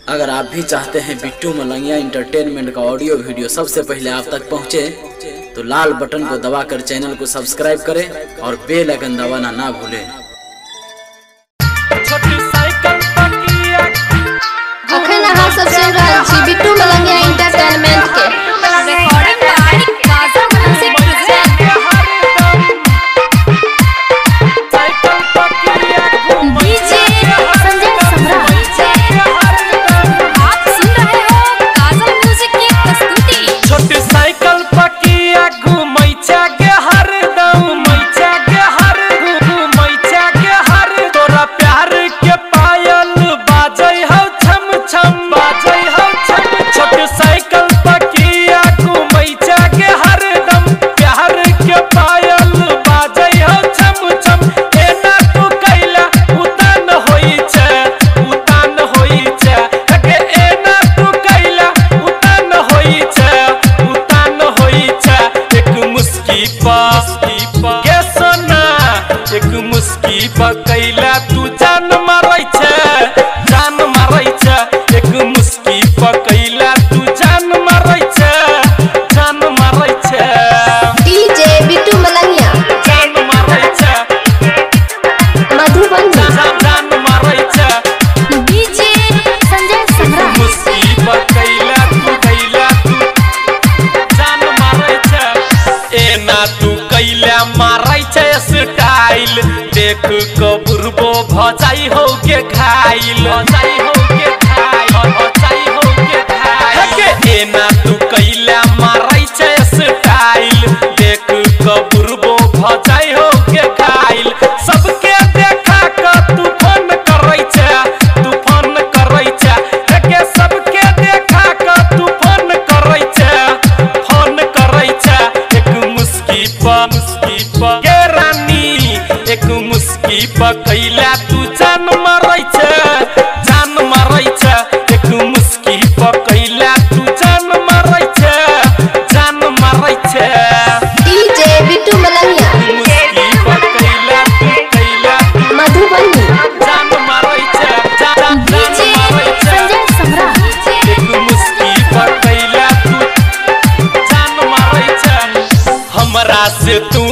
अगर आप भी चाहते हैं बिट्टू मलंगिया इंटरटेनमेंट का ऑडियो वीडियो सबसे पहले आप तक पहुंचे, तो लाल बटन को दबाकर चैनल को सब्सक्राइब करें और बेल आइकन दबाना ना भूलें। अखन अहाँ सब सुन रहल छी बिट्टू मलंगिया इंटरटेनमेंट के recording by Kajal music present. DJ Sanjay Samrat, आप सुन रहे हो काजल म्यूजिक की प्रस्तुति। छोटी साइकिल पकिया घूमै छ गे हरदम, मैचा गे हर घूमै छ गे हर, तोरा प्यार के पायल बाजै हौ छम छम, बाजै हौ छम। छोटी साइकिल पकिया घूमै छ गे हरदम, प्यार के पायल बाजै हौ छम छम। एना तू कैला उतान होई छ, उतान होई छ गे, एना तू कैला उतान होई छ, उतान होई छ। एक मुस्की के सोना, एक मुस्की कैला तू जान मारै छ, जान मारै छ। एक मुस्की कैला तू जान मारै छ, जान मारै छ। डीजे बिट्टू मलंगिया जान मारै छ, मधुबनी। जान मारै छ। डीजे संजय सम्राट, मुस्की कैला तू जान मारै छ। एना तू कैला मारै छ स्टाइल, देख क बुरबो भजाई हो के घायल, भजाई हो के घायल, भजाई हो के घायल। एना तू कैला मारै छ स्टाइल, देख क बुरबो भजाई हो के घायल। सबके देखा क तू फोन करै छ, तू फोन करै छ के, सबके देखा क तू फोन करै छ, फोन करै छ। एक मुस्की के रानी, एक मुस्की कैला तू जान मारै छ, जान मारै छ। एक मुस्की कैला तू जान मारै छ, जान मारै छ। डीजे बिट्टू मलंगिया मुस्की कैला तू मधुबनी। जान मारै छ, जान डीजे मारै छ। संजय सम्राट, एक मुस्की कैला तू जान मारै छ। हमरा से तू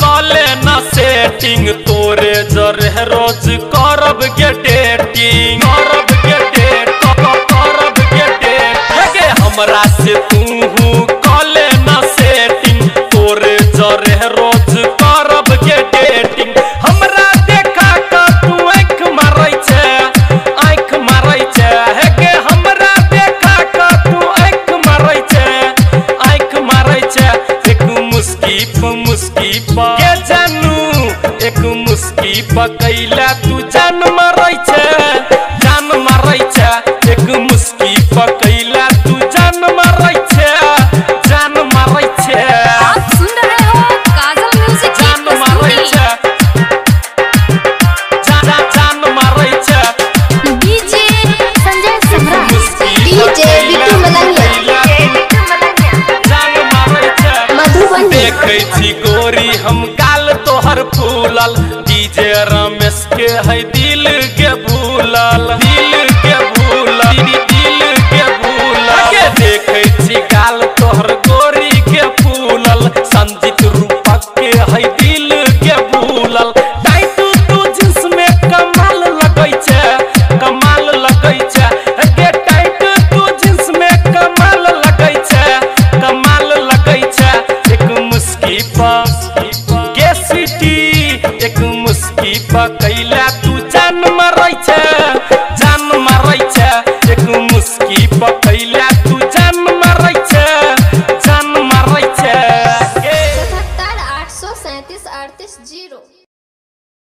कले न सेटिंग, तोरे जरे रोज करब गे डेटिंग, करब गे डेट, करब गे डेट गे। हमरा से तू कले न सेटिंग, तोरे जरे रोज करब गे डेटिंग। हमरा देखा क तू आँख मारै छ, आँख मारै छ गे। हमरा देखा क तू आँख मारै छ, आँख मारै छ। एक मुस्की के जानू, एक मुस्की कैला तू जान मारै छ, जान मारै छ। एक मुस्की कैला तू जान मारै छ, जान मारै छ। आप सुन रहे हो काजल म्यूजिक की जान मारै प्रस्तुति। छ, जान मारै छ। डीजे संजय सम्राट, मुस्की डीजे बिट्टू मलंगिया जान मारै छ। मधुबनी। देखै छी गोरी हम गाल तोहर फूलल, डीजे रमेश के है दिल के भूलल, दिल के भूलल, दिल के भूलल के। देखै छी गाल तोहर गोरी के फूलल, संजीत रूपक के है दिल के भूलल। टाइट तू जींस में कमाल लगै छ, कमाल लगै छ गे। टाइट तू जींस में कमाल लगै छ, कमाल लगै छ। एक मुस्की के सिटी, एक मुस्की कैला